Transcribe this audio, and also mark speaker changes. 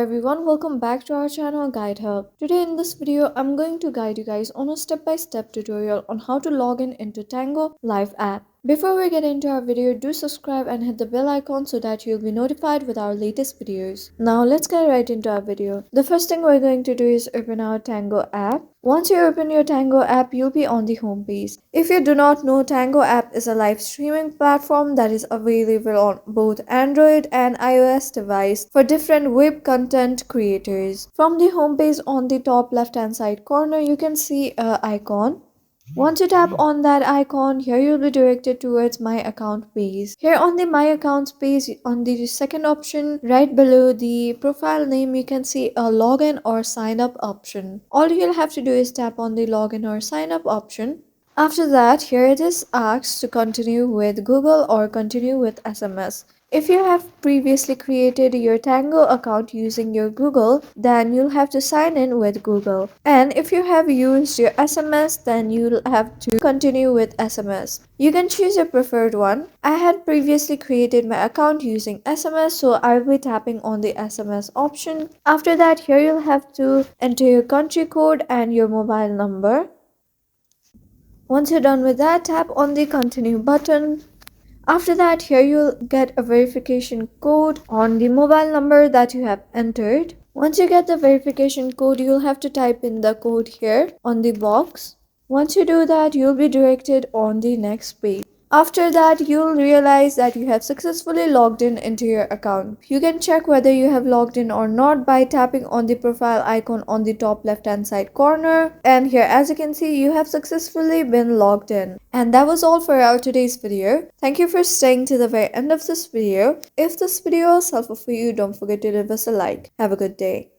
Speaker 1: everyone, welcome back to our channel Guide Help. Today in this video, I'm going to guide you guys on a step-by-step tutorial on how to log in into Tango Live app. Before we get into our video, do subscribe and hit the bell icon so that you'll be notified with our latest videos. Now let's get right into our video. The first thing we're going to do is open our Tango app. Once you open your Tango app, you'll be on the home page. If you do not know, Tango app is a live streaming platform that is available on both Android and iOS device for different web content creators. From the home page on the top left hand side corner, you can see an icon. Once you tap on that icon, here you'll be directed towards My Account page. Here on the My Accounts page, on the second option, right below the profile name, you can see a login or sign up option. All you'll have to do is tap on the login or sign up option. After that, here it is asked to continue with Google or continue with SMS. If you have previously created your Tango account using your Google, then you'll have to sign in with Google. And if you have used your SMS, then you'll have to continue with SMS. You can choose your preferred one. I had previously created my account using SMS, so I'll be tapping on the SMS option. After that, here you'll have to enter your country code and your mobile number. Once you're done with that, tap on the continue button. After that, here you'll get a verification code on the mobile number that you have entered. Once you get the verification code, you'll have to type in the code here on the box. Once you do that, you'll be directed on the next page. After that, you'll realize that you have successfully logged in into your account. You can check whether you have logged in or not by tapping on the profile icon on the top left hand side corner. And here, as you can see, you have successfully been logged in. And that was all for our today's video. Thank you for staying to the very end of this video. If this video was helpful for you, don't forget to leave us a like. Have a good day.